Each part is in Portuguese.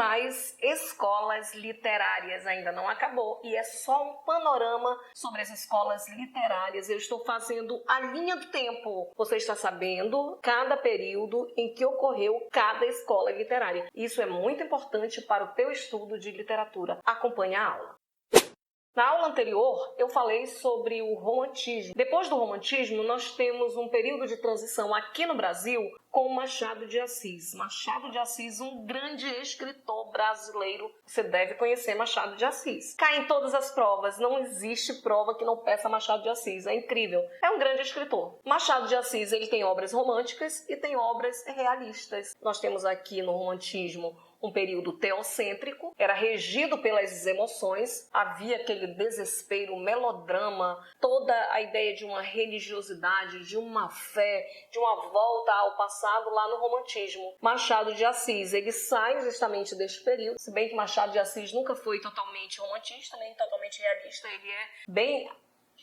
mais escolas literárias, ainda não acabou, e é só um panorama sobre as escolas literárias. Eu estou fazendo a linha do tempo. Você está sabendo cada período em que ocorreu cada escola literária. Isso é muito importante para o teu estudo de literatura. Acompanhe a aula. Na aula anterior, eu falei sobre o romantismo. Depois do romantismo, nós temos um período de transição aqui no Brasil com Machado de Assis. Machado de Assis, um grande escritor brasileiro. Você deve conhecer Machado de Assis. Cai em todas as provas. Não existe prova que não peça Machado de Assis. É incrível. É um grande escritor. Machado de Assis, ele tem obras românticas e tem obras realistas. Nós temos aqui no romantismo um período teocêntrico, era regido pelas emoções, havia aquele desespero, melodrama, toda a ideia de uma religiosidade, de uma fé, de uma volta ao passado lá no romantismo. Machado de Assis, ele sai justamente deste período, se bem que Machado de Assis nunca foi totalmente romantista, nem totalmente realista, ele é bem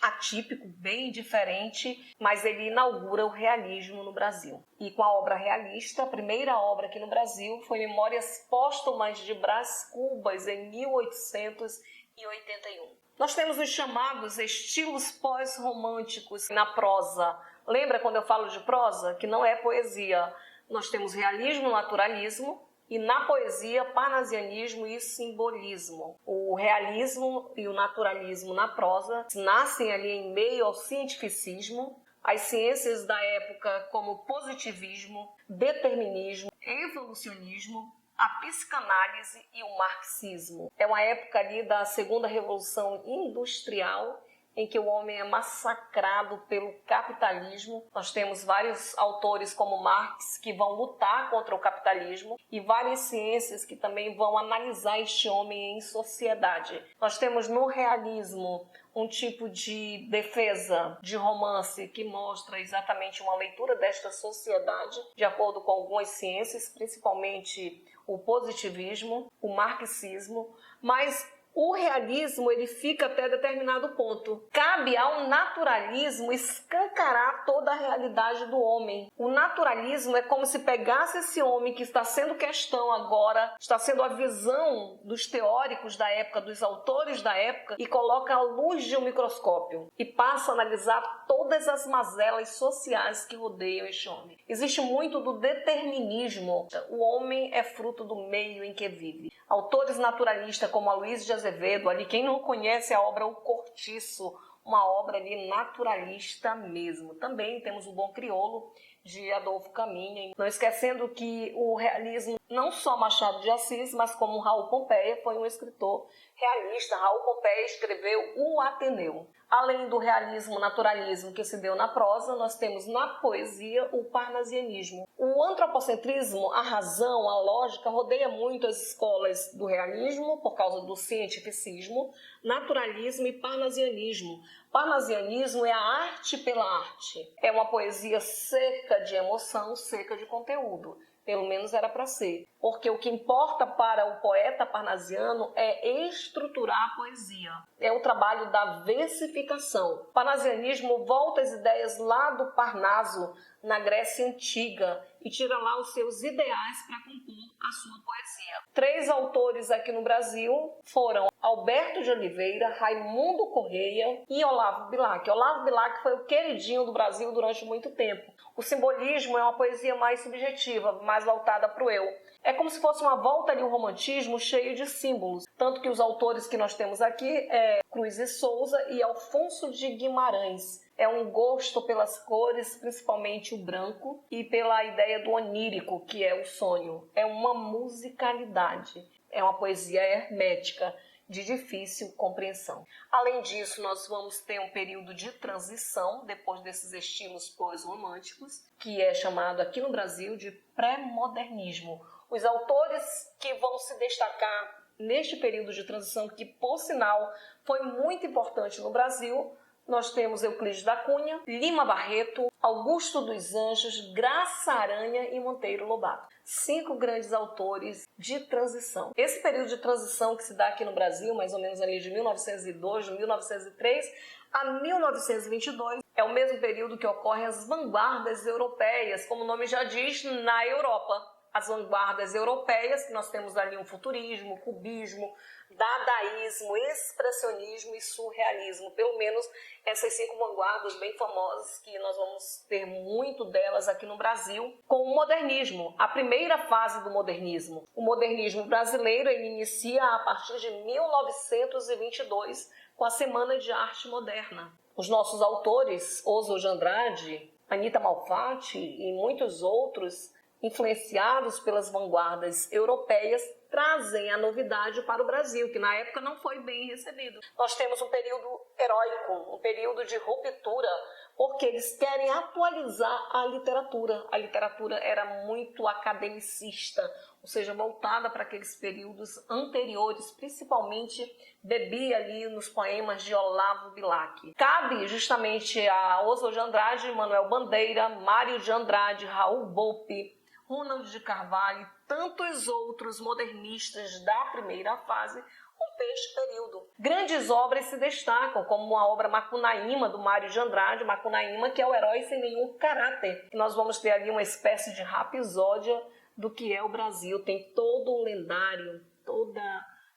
atípico, bem diferente, mas ele inaugura o realismo no Brasil. E com a obra realista, a primeira obra aqui no Brasil foi Memórias Póstumas de Brás Cubas, em 1881. Nós temos os chamados estilos pós-românticos na prosa. Lembra quando eu falo de prosa? Que não é poesia. Nós temos realismo, naturalismo, e na poesia, parnasianismo e simbolismo. O realismo e o naturalismo na prosa nascem ali em meio ao cientificismo, as ciências da época como positivismo, determinismo, evolucionismo, a psicanálise e o marxismo. É uma época ali da segunda revolução industrial, em que o homem é massacrado pelo capitalismo. Nós temos vários autores como Marx que vão lutar contra o capitalismo e várias ciências que também vão analisar este homem em sociedade. Nós temos no realismo um tipo de defesa de romance que mostra exatamente uma leitura desta sociedade de acordo com algumas ciências, principalmente o positivismo, o marxismo, mas o realismo ele fica até determinado ponto. Cabe ao naturalismo escancarar toda a realidade do homem. O naturalismo é como se pegasse esse homem que está sendo questão agora, está sendo a visão dos teóricos da época, dos autores da época, e coloca à luz de um microscópio e passa a analisar todas as mazelas sociais que rodeiam este homem. Existe muito do determinismo. O homem é fruto do meio em que vive. Autores naturalistas como Aloysio de Azevedo, ali quem não conhece a obra O Cortiço, uma obra ali naturalista mesmo. Também temos o Bom Crioulo, de Adolfo Caminha. Não esquecendo que o realismo, não só Machado de Assis, mas como Raul Pompeia, foi um escritor realista. Raul Pompeia escreveu O Ateneu. Além do realismo, naturalismo que se deu na prosa, nós temos na poesia o parnasianismo. O antropocentrismo, a razão, a lógica, rodeia muito as escolas do realismo por causa do cientificismo, naturalismo e parnasianismo. Parnasianismo é a arte pela arte. É uma poesia seca de emoção, seca de conteúdo. Pelo menos era para ser. Porque o que importa para o poeta parnasiano é estruturar a poesia. É o trabalho da versificação. O parnasianismo volta às ideias lá do Parnaso, na Grécia Antiga, e tira lá os seus ideais para compor a sua poesia. 3 autores aqui no Brasil foram Alberto de Oliveira, Raimundo Correia e Olavo Bilac. Olavo Bilac foi o queridinho do Brasil durante muito tempo. O simbolismo é uma poesia mais subjetiva, mais voltada para o eu. É como se fosse uma volta ali ao romantismo cheio de símbolos. Tanto que os autores que nós temos aqui é Cruz e Souza e Alfonso de Guimarães. É um gosto pelas cores, principalmente o branco, e pela ideia do onírico, que é o sonho. É uma musicalidade, é uma poesia hermética, de difícil compreensão. Além disso, nós vamos ter um período de transição, depois desses estilos pós-românticos, que é chamado aqui no Brasil de pré-modernismo. Os autores que vão se destacar neste período de transição, que por sinal foi muito importante no Brasil, nós temos Euclides da Cunha, Lima Barreto, Augusto dos Anjos, Graça Aranha e Monteiro Lobato. 5 grandes autores de transição. Esse período de transição que se dá aqui no Brasil, mais ou menos ali de 1902, de 1903 a 1922, é o mesmo período que ocorrem as vanguardas europeias, como o nome já diz, na Europa. as vanguardas europeias, que nós temos ali um futurismo, cubismo, dadaísmo, expressionismo e surrealismo. Pelo menos essas 5 vanguardas bem famosas, que nós vamos ter muito delas aqui no Brasil, com o modernismo, a primeira fase do modernismo. O modernismo brasileiro ele inicia a partir de 1922, com a Semana de Arte Moderna. Os nossos autores, Oswald de Andrade, Anita Malfatti e muitos outros, influenciados pelas vanguardas europeias, trazem a novidade para o Brasil, que na época não foi bem recebido. Nós temos um período heróico, um período de ruptura, porque eles querem atualizar a literatura. A literatura era muito academicista, ou seja, voltada para aqueles períodos anteriores, principalmente bebia ali nos poemas de Olavo Bilac. Cabe justamente a Oswald de Andrade, Manuel Bandeira, Mário de Andrade, Raul Volpi, Ronald de Carvalho e tantos outros modernistas da primeira fase romper este período. Grandes obras se destacam, como a obra Macunaíma, do Mário de Andrade, Macunaíma, que é o herói sem nenhum caráter. Nós vamos ter ali uma espécie de rapsódia do que é o Brasil. Tem todo o lendário, toda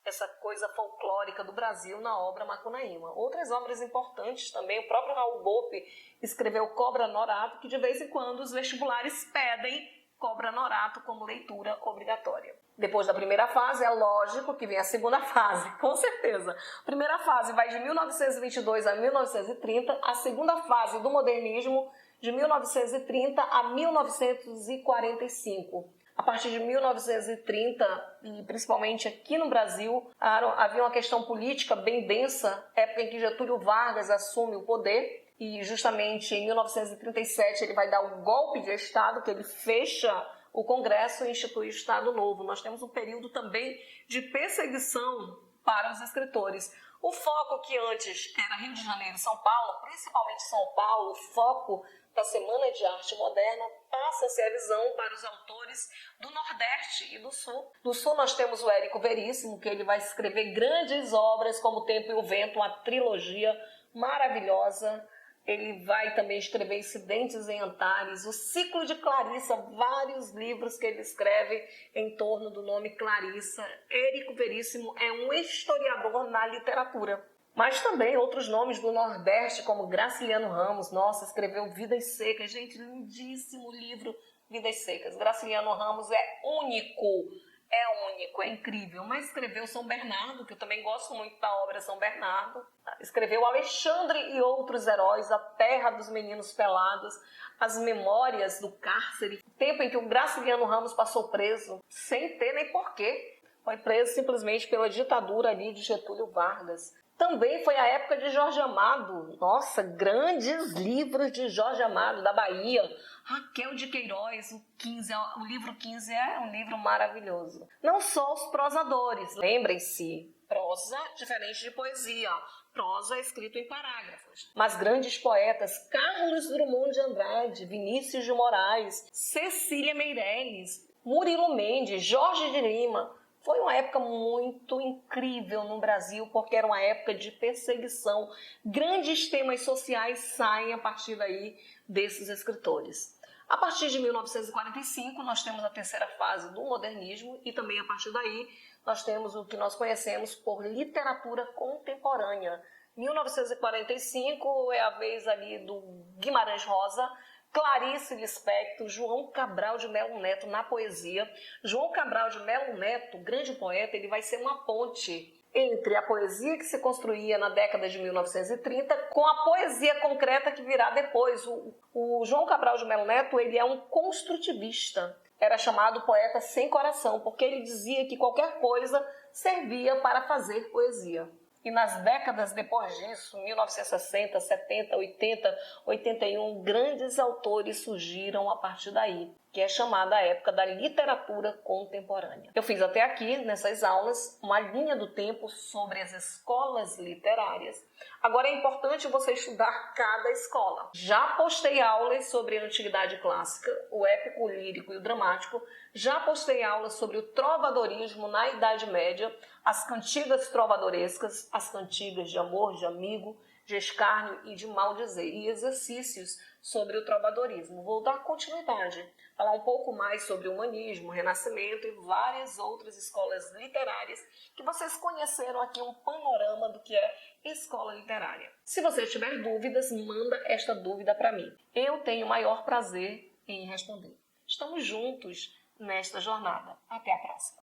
essa coisa folclórica do Brasil na obra Macunaíma. Outras obras importantes também, o próprio Raul Volpi escreveu Cobra Norato, que de vez em quando os vestibulares pedem Cobra Norato como leitura obrigatória. Depois da primeira fase, é lógico que vem a segunda fase, com certeza. A primeira fase vai de 1922 a 1930, a segunda fase do modernismo de 1930 a 1945. A partir de 1930, e principalmente aqui no Brasil, havia uma questão política bem densa, época em que Getúlio Vargas assume o poder, e justamente em 1937 ele vai dar um golpe de Estado, que ele fecha o Congresso e institui o Estado Novo. Nós temos um período também de perseguição para os escritores. O foco que antes era Rio de Janeiro e São Paulo, principalmente São Paulo, o foco da Semana de Arte Moderna passa a ser a visão para os autores do Nordeste e do Sul. Do Sul nós temos o Érico Veríssimo, que ele vai escrever grandes obras como O Tempo e o Vento, uma trilogia maravilhosa. Ele vai também escrever Incidentes em Antares, o Ciclo de Clarissa, vários livros que ele escreve em torno do nome Clarissa. Érico Veríssimo é um historiador na literatura. Mas também outros nomes do Nordeste, como Graciliano Ramos, nossa, escreveu Vidas Secas. Gente, lindíssimo livro, Vidas Secas. Graciliano Ramos é único, é incrível. Mas escreveu São Bernardo, que eu também gosto muito da obra São Bernardo. Escreveu Alexandre e Outros Heróis, A Terra dos Meninos Pelados, As Memórias do Cárcere, o tempo em que o Graciliano Ramos passou preso, sem ter nem porquê. Foi preso simplesmente pela ditadura ali de Getúlio Vargas. Também foi a época de Jorge Amado. Nossa, grandes livros de Jorge Amado, da Bahia. Raquel de Queiroz, o livro 15 é um livro maravilhoso. Não só os prosadores, lembrem-se, prosa diferente de poesia. Prosa é escrito em parágrafos. Mas grandes poetas, Carlos Drummond de Andrade, Vinícius de Moraes, Cecília Meirelles, Murilo Mendes, Jorge de Lima. Foi uma época muito incrível no Brasil, porque era uma época de perseguição. Grandes temas sociais saem a partir daí desses escritores. A partir de 1945, nós temos a terceira fase do modernismo e também a partir daí nós temos o que nós conhecemos por literatura contemporânea. 1945 é a vez ali do Guimarães Rosa, Clarice Lispector, João Cabral de Melo Neto na poesia. João Cabral de Melo Neto, grande poeta, ele vai ser uma ponte entre a poesia que se construía na década de 1930 com a poesia concreta que virá depois. O João Cabral de Melo Neto, ele é um construtivista. Era chamado poeta sem coração, porque ele dizia que qualquer coisa servia para fazer poesia. E nas décadas depois disso, 1960, 70, 80, 81, grandes autores surgiram a partir daí, que é chamada a época da literatura contemporânea. Eu fiz até aqui, nessas aulas, uma linha do tempo sobre as escolas literárias. Agora é importante você estudar cada escola. Já postei aulas sobre a Antiguidade Clássica, o épico, o lírico e o dramático. Já postei aulas sobre o trovadorismo na Idade Média, as cantigas trovadorescas, as cantigas de amor, de amigo, de escárnio e de maldizer, e exercícios sobre o trovadorismo. Vou dar continuidade, falar um pouco mais sobre o humanismo, o Renascimento e várias outras escolas literárias que vocês conheceram aqui um panorama do que é escola literária. Se você tiver dúvidas, manda esta dúvida para mim. Eu tenho o maior prazer em responder. Estamos juntos nesta jornada. Até a próxima.